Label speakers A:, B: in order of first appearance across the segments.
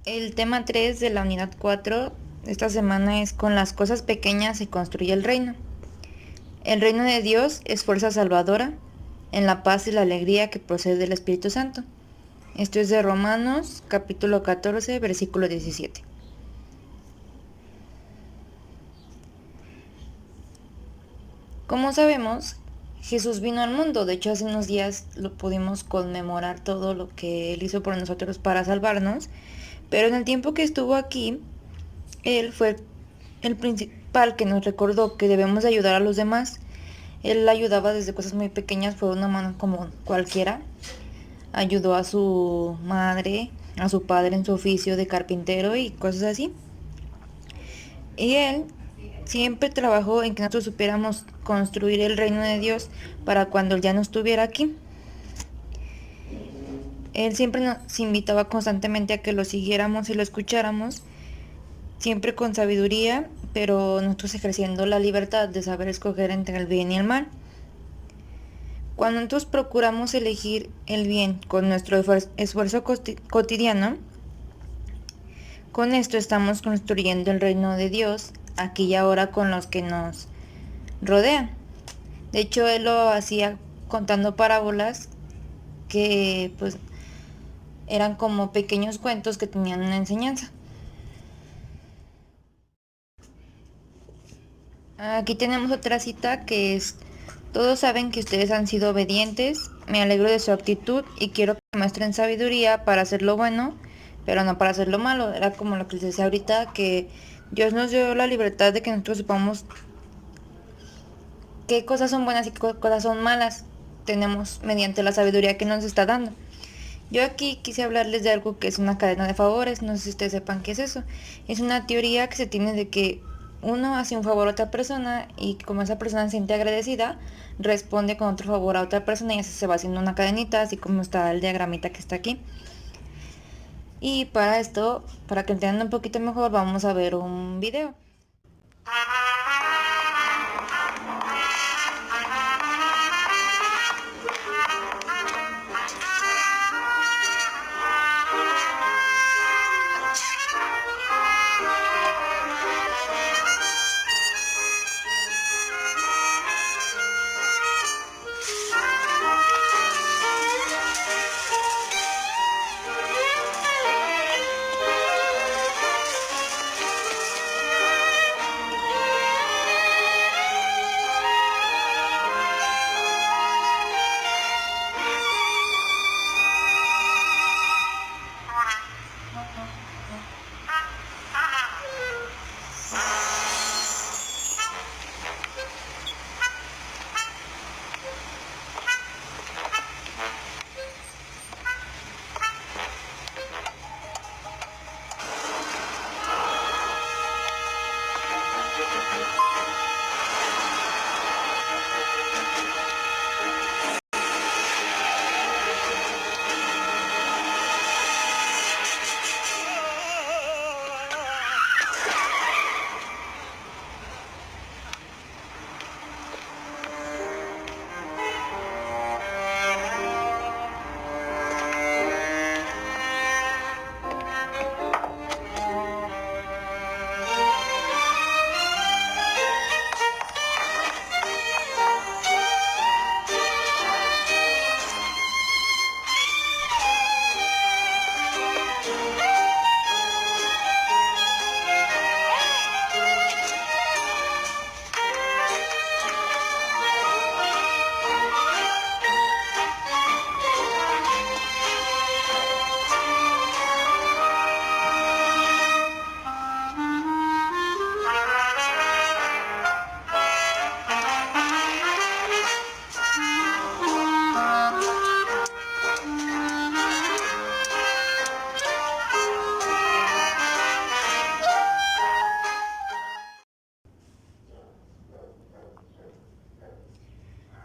A: El tema 3 de la unidad 4 de esta semana es: con las cosas pequeñas se construye el reino. El reino de Dios es fuerza salvadora en la paz y la alegría que procede del Espíritu Santo. Esto es de Romanos capítulo 14, versículo 17. Como sabemos, Jesús vino al mundo. De hecho, hace unos días lo pudimos conmemorar todo lo que Él hizo por nosotros para salvarnos. Pero en el tiempo que estuvo aquí, Él fue el principal que nos recordó que debemos de ayudar a los demás. Él ayudaba desde cosas muy pequeñas, fue una mano como cualquiera. Ayudó a su madre, a su padre en su oficio de carpintero y cosas así. Y él siempre trabajó en que nosotros supiéramos construir el reino de Dios para cuando él ya no estuviera aquí. Él siempre nos invitaba constantemente a que lo siguiéramos y lo escucháramos, siempre con sabiduría, pero nosotros ejerciendo la libertad de saber escoger entre el bien y el mal. Cuando nosotros procuramos elegir el bien con nuestro esfuerzo cotidiano, con esto estamos construyendo el reino de Dios aquí y ahora con los que nos rodean. De hecho, él lo hacía contando parábolas que pues eran como pequeños cuentos que tenían una enseñanza. Aquí tenemos otra cita que es: todos saben que ustedes han sido obedientes, me alegro de su actitud y quiero que muestren sabiduría para hacer lo bueno, pero no para hacer lo malo. Era como lo que les decía ahorita, que Dios nos dio la libertad de que nosotros sepamos qué cosas son buenas y qué cosas son malas. Tenemos mediante la sabiduría que nos está dando. Yo aquí quise hablarles de algo que es una cadena de favores. No sé si ustedes sepan qué es eso. Es una teoría que se tiene de que uno hace un favor a otra persona y como esa persona se siente agradecida, responde con otro favor a otra persona y así se va haciendo una cadenita, así como está el diagramita que está aquí. Y para esto, para que entiendan un poquito mejor, vamos a ver un video.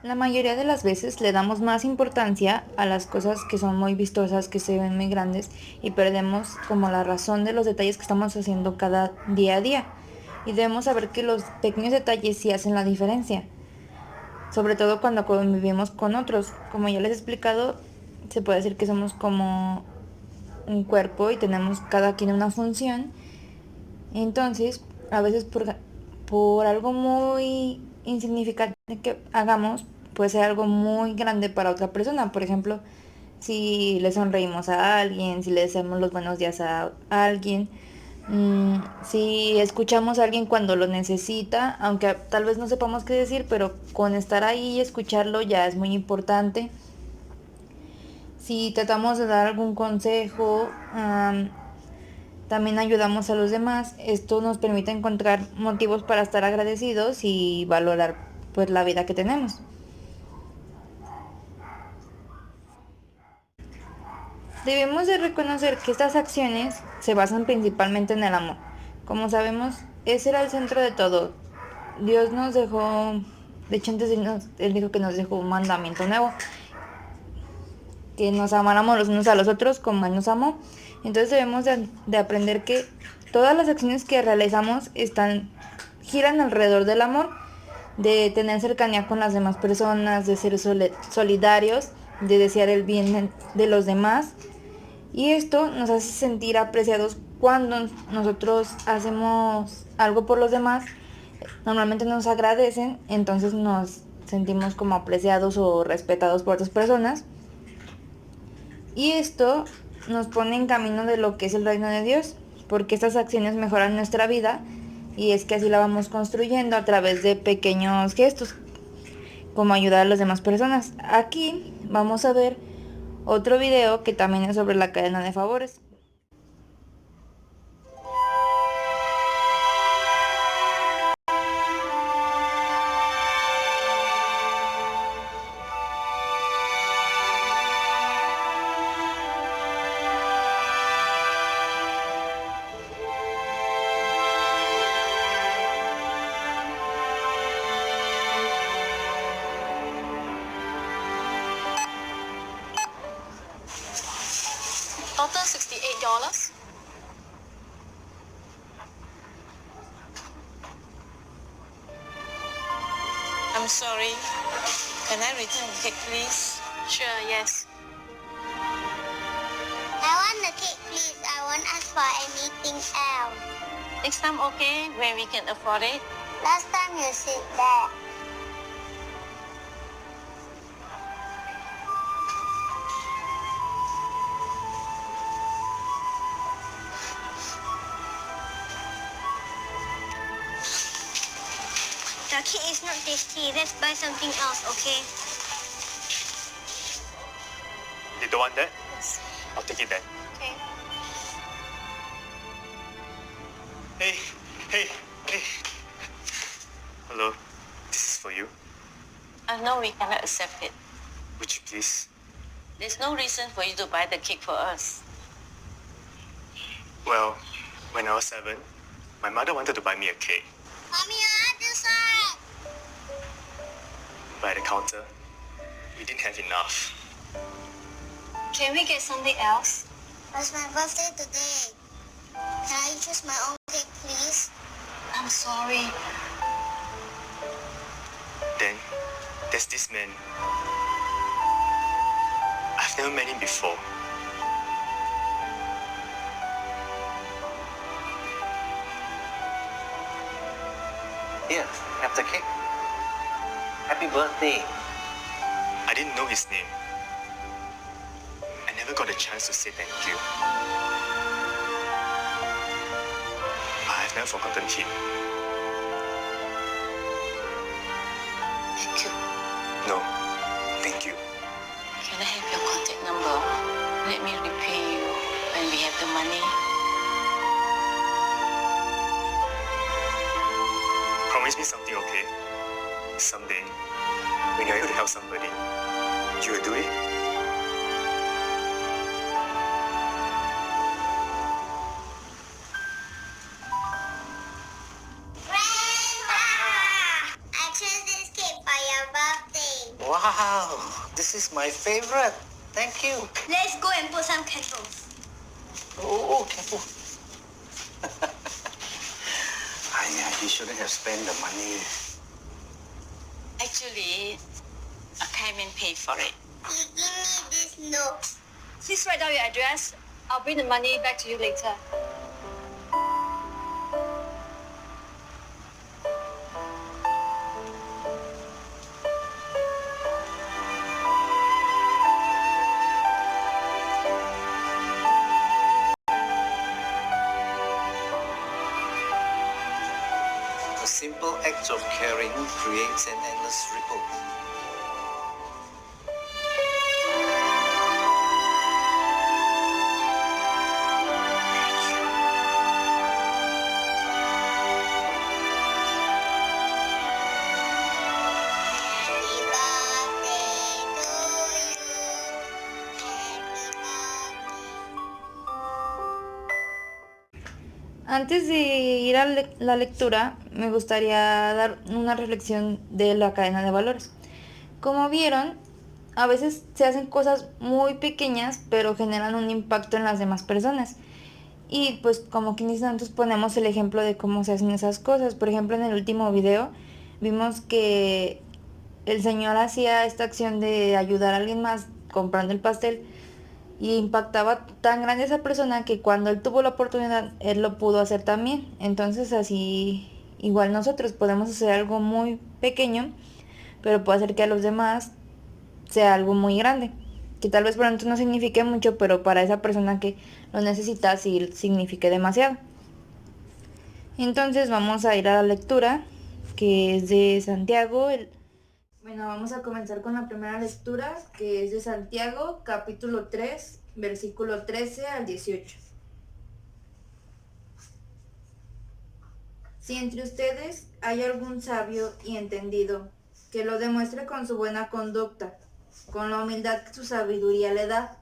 A: La mayoría de las veces le damos más importancia a las cosas que son muy vistosas, que se ven muy grandes, y perdemos como la razón de los detalles que estamos haciendo cada día a día. Y debemos saber que los pequeños detalles sí hacen la diferencia, sobre todo cuando convivimos con otros. Como ya les he explicado, se puede decir que somos como un cuerpo y tenemos cada quien una función. Entonces, a veces por algo muy insignificante que hagamos, puede ser algo muy grande para otra persona. Por ejemplo, si le sonreímos a alguien, si le deseamos los buenos días a alguien, si escuchamos a alguien cuando lo necesita, aunque tal vez no sepamos qué decir, pero con estar ahí y escucharlo ya es muy importante. Si tratamos de dar algún consejo, también ayudamos a los demás. Esto nos permite encontrar motivos para estar agradecidos y valorar pues la vida que tenemos. Debemos de reconocer que estas acciones se basan principalmente en el amor. Como sabemos, ese era el centro de todo. Dios nos dejó, de hecho antes Él dijo que nos dejó un mandamiento nuevo, que nos amáramos los unos a los otros como Él nos amó. Entonces debemos de aprender que todas las acciones que realizamos giran alrededor del amor, de tener cercanía con las demás personas, de ser solidarios, de desear el bien de los demás. Y esto nos hace sentir apreciados cuando nosotros hacemos algo por los demás. Normalmente nos agradecen, entonces nos sentimos como apreciados o respetados por otras personas. Y esto nos pone en camino de lo que es el reino de Dios, porque estas acciones mejoran nuestra vida y es que así la vamos construyendo a través de pequeños gestos, como ayudar a las demás personas. Aquí vamos a ver otro video que también es sobre la cadena de favores.
B: Total $68. I'm sorry. Can I return the cake, please? Sure, yes.
C: I want the cake, please. I won't ask for anything else.
B: Next time, okay, when we can afford it.
C: Last time you said that. The cake is not tasty. Let's buy something else, okay?
D: You don't want that?
B: Yes.
D: I'll take it then.
B: Okay.
D: Hey, hey. Hello, this is for you.
B: No, we cannot accept it.
D: Would you please?
B: There's no reason for you to buy the cake for us.
D: Well, when I was 7, my mother wanted to buy me a cake.
C: Mommy, I want this one.
D: But at the counter, we didn't have enough.
B: Can we get something else?
C: It's my birthday today. Can I choose my own cake, please?
B: I'm sorry.
D: Then, there's this man. I've never met him before.
E: Here, have the cake. Happy birthday.
D: I didn't know his name. I never got a chance to say thank you. But I've never forgotten him.
B: Thank you.
D: No, thank you.
B: Can I have your contact number? Let me repay you when we have the money.
D: Promise me something, okay? Someday, when you're able to help somebody, you will do it?
C: Grandma! I chose this cake for your birthday.
E: Wow, this is my favorite. Thank you.
C: Let's go and put some candles.
E: Oh, careful. You shouldn't have spent the money.
B: Actually, I came and paid for it.
C: You give me this note.
B: Please write down your address.
F: I'll bring the money back to you later.
E: A simple act of caring creates an endless ripple.
C: Happy birthday to you. Happy birthday.
A: Antes de ir a la lectura, me gustaría dar una reflexión de la cadena de valores. Como vieron, a veces se hacen cosas muy pequeñas, pero generan un impacto en las demás personas. Y pues como quien dice, nosotros ponemos el ejemplo de cómo se hacen esas cosas. Por ejemplo, en el último video vimos que el señor hacía esta acción de ayudar a alguien más comprando el pastel y impactaba tan grande a esa persona que cuando él tuvo la oportunidad, él lo pudo hacer también. Entonces así, igual nosotros podemos hacer algo muy pequeño, pero puede hacer que a los demás sea algo muy grande, que tal vez para nosotros no signifique mucho, pero para esa persona que lo necesita sí signifique demasiado. Entonces vamos a ir a la lectura, que es de Santiago. Bueno, vamos a comenzar con la primera lectura, que es de Santiago, capítulo 3, versículo 13 al 18. Si entre ustedes hay algún sabio y entendido, que lo demuestre con su buena conducta, con la humildad que su sabiduría le da.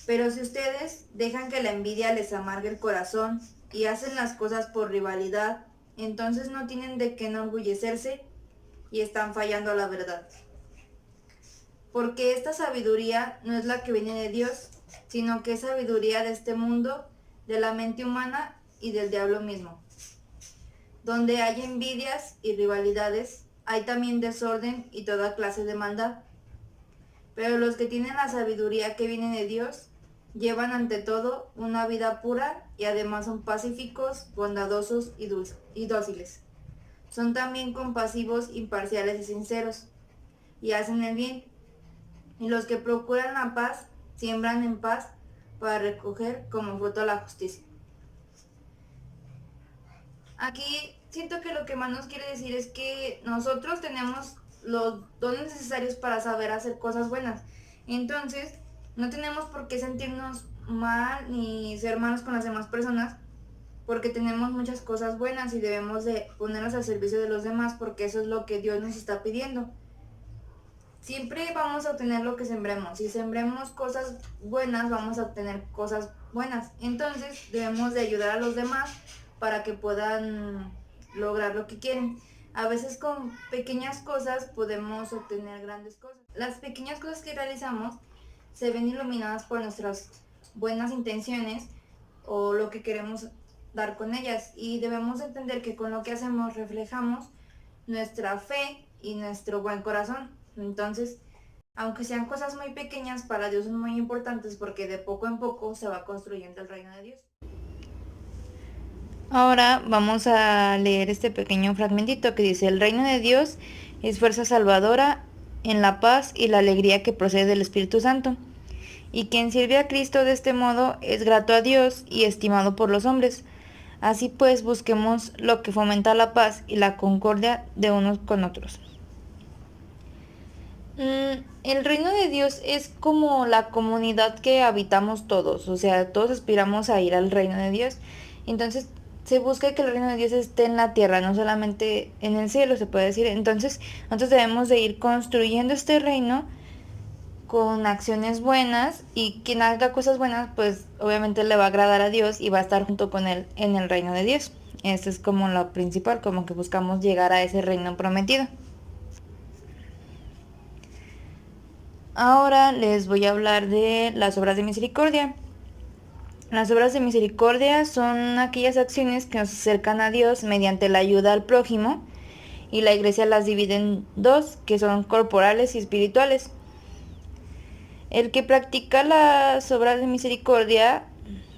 A: Pero si ustedes dejan que la envidia les amargue el corazón y hacen las cosas por rivalidad, entonces no tienen de qué enorgullecerse y están fallando a la verdad. Porque esta sabiduría no es la que viene de Dios, sino que es sabiduría de este mundo, de la mente humana y del diablo mismo. Donde hay envidias y rivalidades, hay también desorden y toda clase de maldad. Pero los que tienen la sabiduría que viene de Dios, llevan ante todo una vida pura y además son pacíficos, bondadosos y dóciles. Son también compasivos, imparciales y sinceros, y hacen el bien. Y los que procuran la paz, siembran en paz para recoger como fruto la justicia. Aquí siento que lo que más nos quiere decir es que nosotros tenemos los dones necesarios para saber hacer cosas buenas. Entonces, no tenemos por qué sentirnos mal ni ser malos con las demás personas, porque tenemos muchas cosas buenas y debemos de ponerlas al servicio de los demás, porque eso es lo que Dios nos está pidiendo. Siempre vamos a obtener lo que sembremos. Si sembremos cosas buenas, vamos a obtener cosas buenas. Entonces, debemos de ayudar a los demás para que puedan lograr lo que quieren. A veces con pequeñas cosas podemos obtener grandes cosas. Las pequeñas cosas que realizamos se ven iluminadas por nuestras buenas intenciones o lo que queremos dar con ellas, y debemos entender que con lo que hacemos reflejamos nuestra fe y nuestro buen corazón. Entonces, aunque sean cosas muy pequeñas, para Dios son muy importantes, porque de poco en poco se va construyendo el reino de Dios. Ahora vamos a leer este pequeño fragmentito que dice: el reino de Dios es fuerza salvadora en la paz y la alegría que procede del Espíritu Santo. Y quien sirve a Cristo de este modo es grato a Dios y estimado por los hombres. Así pues, busquemos lo que fomenta la paz y la concordia de unos con otros. El reino de Dios es como la comunidad que habitamos todos, o sea, todos aspiramos a ir al reino de Dios. Entonces, se busca que el reino de Dios esté en la tierra, no solamente en el cielo, se puede decir. Entonces, nosotros debemos de ir construyendo este reino con acciones buenas, y quien haga cosas buenas, pues obviamente le va a agradar a Dios y va a estar junto con él en el reino de Dios. Esto es como lo principal, como que buscamos llegar a ese reino prometido. Ahora les voy a hablar de las obras de misericordia. Las obras de misericordia son aquellas acciones que nos acercan a Dios mediante la ayuda al prójimo, y la iglesia las divide en dos, que son corporales y espirituales. El que practica las obras de misericordia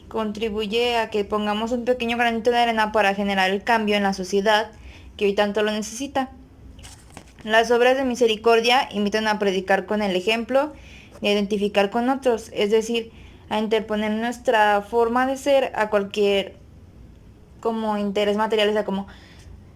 A: contribuye a que pongamos un pequeño granito de arena para generar el cambio en la sociedad que hoy tanto lo necesita. Las obras de misericordia invitan a predicar con el ejemplo y a identificar con otros, es decir, a interponer nuestra forma de ser a cualquier como interés material, o sea, como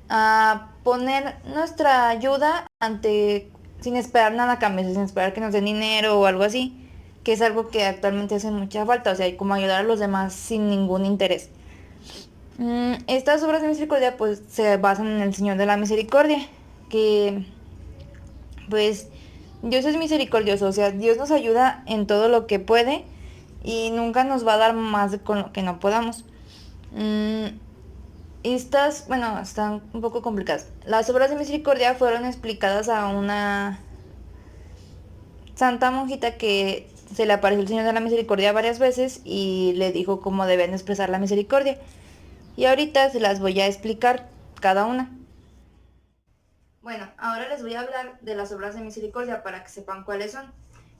A: a poner nuestra ayuda ante sin esperar nada a cambio, sin esperar que nos den dinero o algo así, que es algo que actualmente hace mucha falta, o sea, como ayudar a los demás sin ningún interés. Estas obras de misericordia pues se basan en el Señor de la Misericordia, que pues Dios es misericordioso, o sea, Dios nos ayuda en todo lo que puede y nunca nos va a dar más con lo que no podamos. Estas, bueno, están un poco complicadas. Las obras de misericordia fueron explicadas a una santa monjita que se le apareció el Señor de la Misericordia varias veces y le dijo cómo deben expresar la misericordia. Y ahorita se las voy a explicar cada una. Bueno, ahora les voy a hablar de las obras de misericordia para que sepan cuáles son.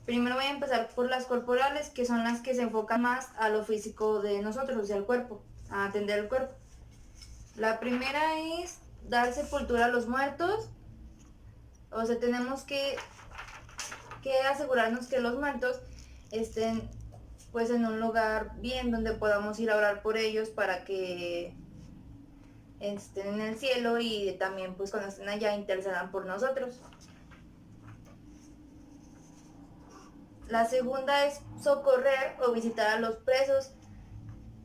A: Primero voy a empezar por las corporales, que son las que se enfocan más a lo físico de nosotros, o sea, al cuerpo, a atender el cuerpo. La primera es dar sepultura a los muertos. O sea, tenemos que asegurarnos que los muertos estén pues en un lugar bien donde podamos ir a orar por ellos para que estén en el cielo y también pues cuando estén allá intercedan por nosotros. La segunda es socorrer o visitar a los presos.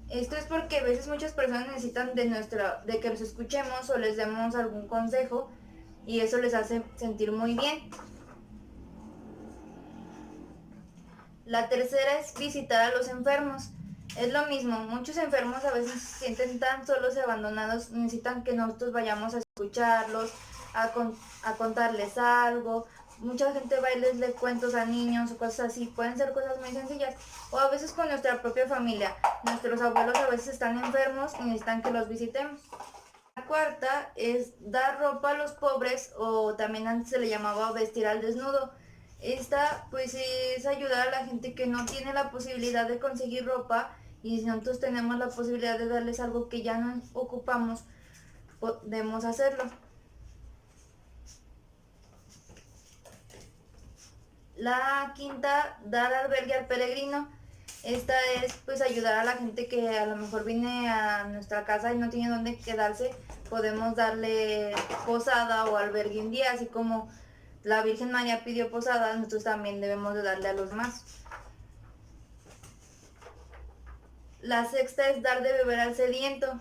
A: Esto es porque a veces muchas personas necesitan de que los escuchemos o les demos algún consejo y eso les hace sentir muy bien. La tercera es visitar a los enfermos. Es lo mismo, muchos enfermos a veces se sienten tan solos y abandonados, necesitan que nosotros vayamos a escucharlos, a contarles algo. Mucha gente va y les lee cuentos a niños o cosas así, pueden ser cosas muy sencillas. O a veces con nuestra propia familia, nuestros abuelos a veces están enfermos y necesitan que los visitemos. La cuarta es dar ropa a los pobres, o también antes se le llamaba vestir al desnudo. Esta pues es ayudar a la gente que no tiene la posibilidad de conseguir ropa, y si nosotros tenemos la posibilidad de darles algo que ya no ocupamos, podemos hacerlo. La quinta, dar albergue al peregrino. Esta es pues ayudar a la gente que a lo mejor viene a nuestra casa y no tiene dónde quedarse. Podemos darle posada o albergue un día, así como la Virgen María pidió posada, nosotros también debemos de darle a los demás. La sexta es dar de beber al sediento.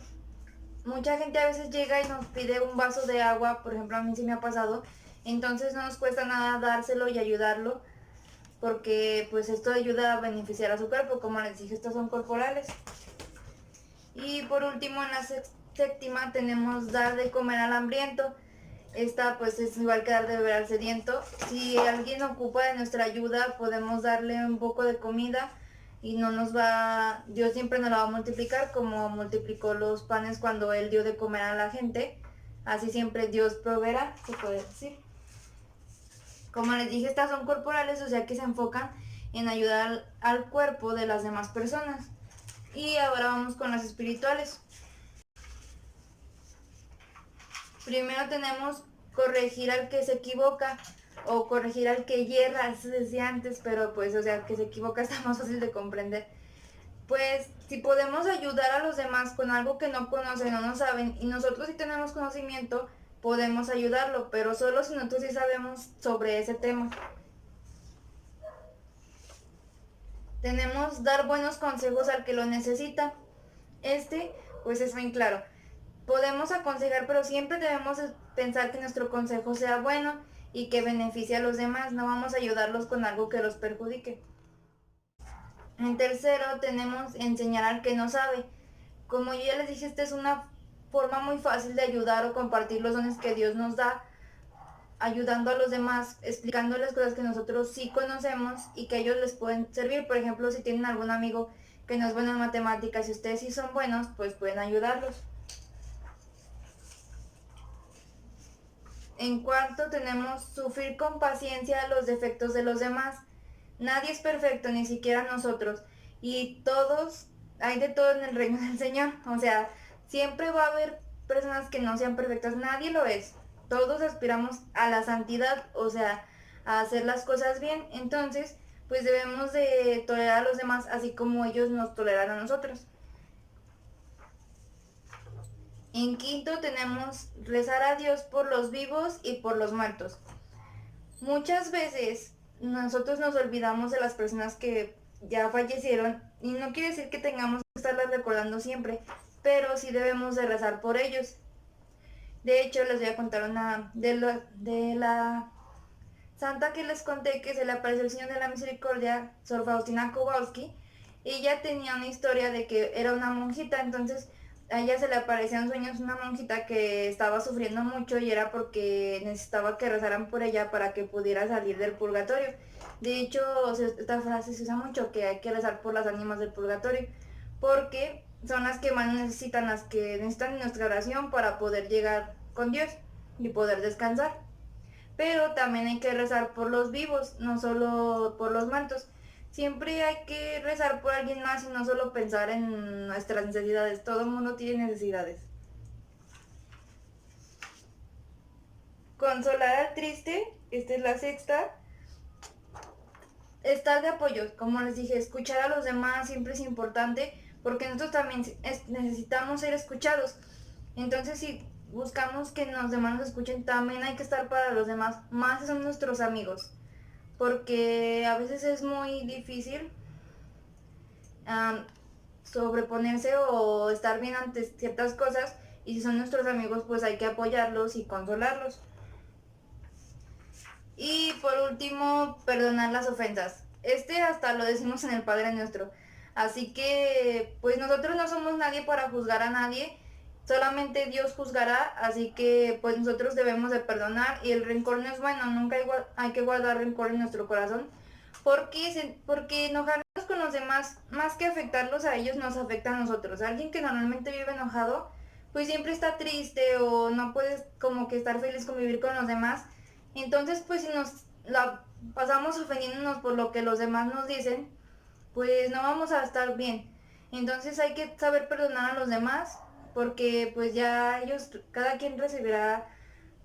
A: Mucha gente a veces llega y nos pide un vaso de agua, por ejemplo a mí sí me ha pasado, entonces no nos cuesta nada dárselo y ayudarlo, porque pues esto ayuda a beneficiar a su cuerpo, como les dije, estas son corporales. Y por último, en la séptima tenemos dar de comer al hambriento. Esta pues es igual que dar de beber al sediento. Si alguien ocupa de nuestra ayuda, podemos darle un poco de comida y Dios siempre nos la va a multiplicar, como multiplicó los panes cuando Él dio de comer a la gente. Así siempre Dios proveerá, se puede decir. Como les dije, estas son corporales, o sea que se enfocan en ayudar al cuerpo de las demás personas. Y ahora vamos con las espirituales. Primero tenemos corregir al que se equivoca o corregir al que yerra, eso decía antes, pero pues, o sea, que se equivoca está más fácil de comprender. Pues, si podemos ayudar a los demás con algo que no conocen o no saben, y nosotros sí tenemos conocimiento, podemos ayudarlo, pero solo si nosotros sí sabemos sobre ese tema. Tenemos dar buenos consejos al que lo necesita. Pues es bien claro. Podemos aconsejar, pero siempre debemos pensar que nuestro consejo sea bueno y que beneficie a los demás. No vamos a ayudarlos con algo que los perjudique. En tercero, tenemos enseñar al que no sabe. Como yo ya les dije, esta es una forma muy fácil de ayudar o compartir los dones que Dios nos da, ayudando a los demás, explicándoles cosas que nosotros sí conocemos y que a ellos les pueden servir. Por ejemplo, si tienen algún amigo que no es bueno en matemáticas y ustedes sí son buenos, pues pueden ayudarlos. En cuarto, tenemos sufrir con paciencia los defectos de los demás. Nadie es perfecto, ni siquiera nosotros. Y todos, hay de todo en el reino del Señor. O sea, siempre va a haber personas que no sean perfectas. Nadie lo es. Todos aspiramos a la santidad, o sea, a hacer las cosas bien. Entonces, pues debemos de tolerar a los demás así como ellos nos toleran a nosotros. En quinto tenemos rezar a Dios por los vivos y por los muertos. Muchas veces nosotros nos olvidamos de las personas que ya fallecieron y no quiere decir que tengamos que estarlas recordando siempre, pero sí debemos de rezar por ellos. De hecho, les voy a contar una de la santa que les conté que se le apareció el Señor de la Misericordia, Sor Faustina Kowalski. Ella tenía una historia de que era una monjita, entonces a ella se le aparecía en sueños una monjita que estaba sufriendo mucho y era porque necesitaba que rezaran por ella para que pudiera salir del purgatorio. De hecho, esta frase se usa mucho, que hay que rezar por las ánimas del purgatorio, porque son las que más necesitan, las que necesitan nuestra oración para poder llegar con Dios y poder descansar. Pero también hay que rezar por los vivos, no solo por los muertos. Siempre hay que rezar por alguien más y no solo pensar en nuestras necesidades. Todo el mundo tiene necesidades. Consolar al triste, esta es la sexta. Estar de apoyo, como les dije, escuchar a los demás siempre es importante porque nosotros también necesitamos ser escuchados. Entonces, si buscamos que los demás nos escuchen, también hay que estar para los demás, más si son nuestros amigos, porque a veces es muy difícil sobreponerse o estar bien ante ciertas cosas, y si son nuestros amigos, pues hay que apoyarlos y consolarlos. Y por último, perdonar las ofensas. Hasta lo decimos en el Padre Nuestro. Así que, pues nosotros no somos nadie para juzgar a nadie. Solamente Dios juzgará, así que pues nosotros debemos de perdonar, y el rencor no es bueno, nunca hay que guardar rencor en nuestro corazón, porque enojarnos con los demás, más que afectarlos a ellos, nos afecta a nosotros. Alguien que normalmente vive enojado, pues siempre está triste o no puede como que estar feliz con vivir con los demás. Entonces pues si nos la pasamos ofendiéndonos por lo que los demás nos dicen, pues no vamos a estar bien. Entonces hay que saber perdonar a los demás, porque pues ya ellos, cada quien recibirá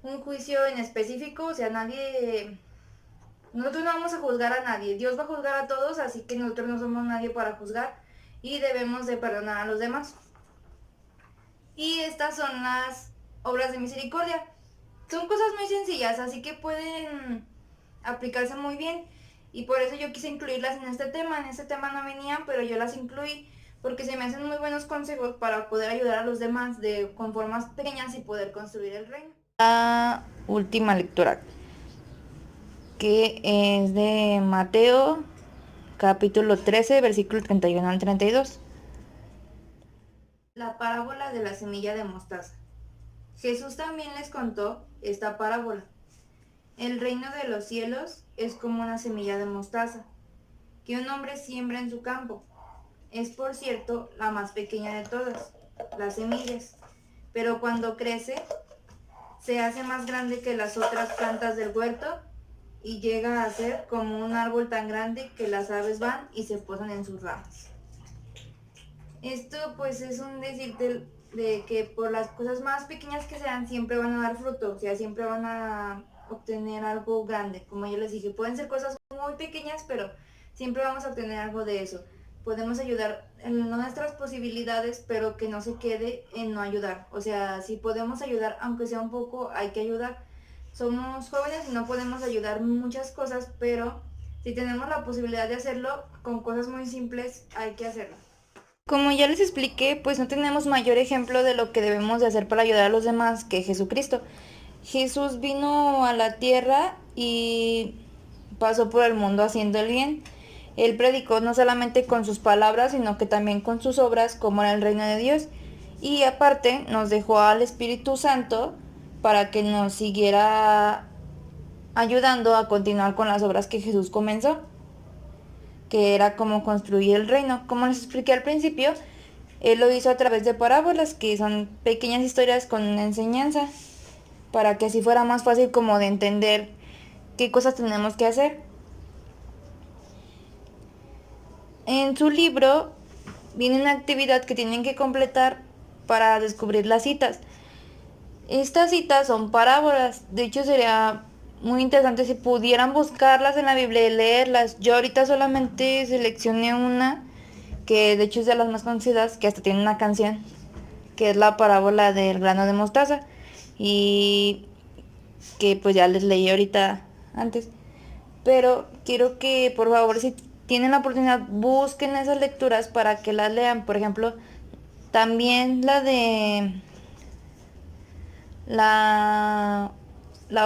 A: un juicio en específico. O sea, nosotros no vamos a juzgar a nadie, Dios va a juzgar a todos, así que nosotros no somos nadie para juzgar y debemos de perdonar a los demás. Y estas son las obras de misericordia. Son cosas muy sencillas, así que pueden aplicarse muy bien, y por eso yo quise incluirlas en este tema. En este tema no venían, pero yo las incluí porque se me hacen muy buenos consejos para poder ayudar a los demás con formas pequeñas y poder construir el reino. La última lectura, que es de Mateo, capítulo 13, versículo 31 al 32. La parábola de la semilla de mostaza. Jesús también les contó esta parábola. El reino de los cielos es como una semilla de mostaza, que un hombre siembra en su campo. Es, por cierto, la más pequeña de todas las semillas, pero cuando crece, se hace más grande que las otras plantas del huerto y llega a ser como un árbol tan grande que las aves van y se posan en sus ramas. Esto pues es un decir de que por las cosas más pequeñas que sean, siempre van a dar fruto, o sea, siempre van a obtener algo grande. Como yo les dije, pueden ser cosas muy pequeñas, pero siempre vamos a obtener algo de eso. Podemos ayudar en nuestras posibilidades, pero que no se quede en no ayudar. O sea, si podemos ayudar, aunque sea un poco, hay que ayudar. Somos jóvenes y no podemos ayudar muchas cosas, pero si tenemos la posibilidad de hacerlo con cosas muy simples, hay que hacerlo. Como ya les expliqué, pues no tenemos mayor ejemplo de lo que debemos de hacer para ayudar a los demás que Jesucristo. Jesús vino a la tierra y pasó por el mundo haciendo el bien. Él predicó no solamente con sus palabras, sino que también con sus obras, como era el reino de Dios. Y aparte nos dejó al Espíritu Santo para que nos siguiera ayudando a continuar con las obras que Jesús comenzó, que era como construir el reino. Como les expliqué al principio, Él lo hizo a través de parábolas, que son pequeñas historias con una enseñanza, para que así fuera más fácil como de entender qué cosas tenemos que hacer. en su libro viene una actividad que tienen que completar para descubrir las citas. Estas citas son parábolas. De hecho, sería muy interesante si pudieran buscarlas en la Biblia y leerlas. Yo ahorita solamente seleccioné una que de hecho es de las más conocidas, que hasta tiene una canción, que es la parábola del grano de mostaza, y que pues ya les leí ahorita antes. Pero quiero que por favor, si tienen la oportunidad, busquen esas lecturas para que las lean. Por ejemplo, también la de la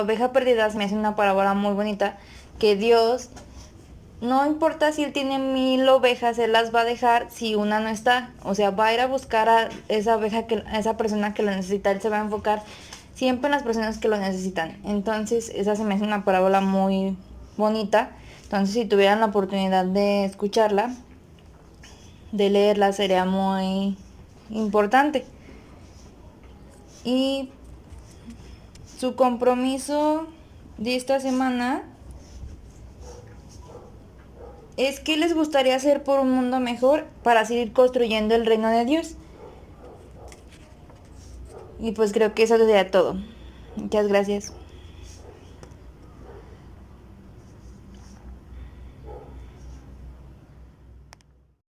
A: oveja perdida se me hace una parábola muy bonita, que Dios, no importa si él tiene 1000 ovejas, él las va a dejar si una no está. O sea, va a ir a buscar a esa oveja, a esa persona que lo necesita. Él se va a enfocar siempre en las personas que lo necesitan. Entonces, esa se me hace una parábola muy bonita. Entonces, si tuvieran la oportunidad de escucharla, de leerla, sería muy importante. Y su compromiso de esta semana es que les gustaría hacer por un mundo mejor para seguir construyendo el reino de Dios. Y pues creo que eso sería todo. Muchas gracias.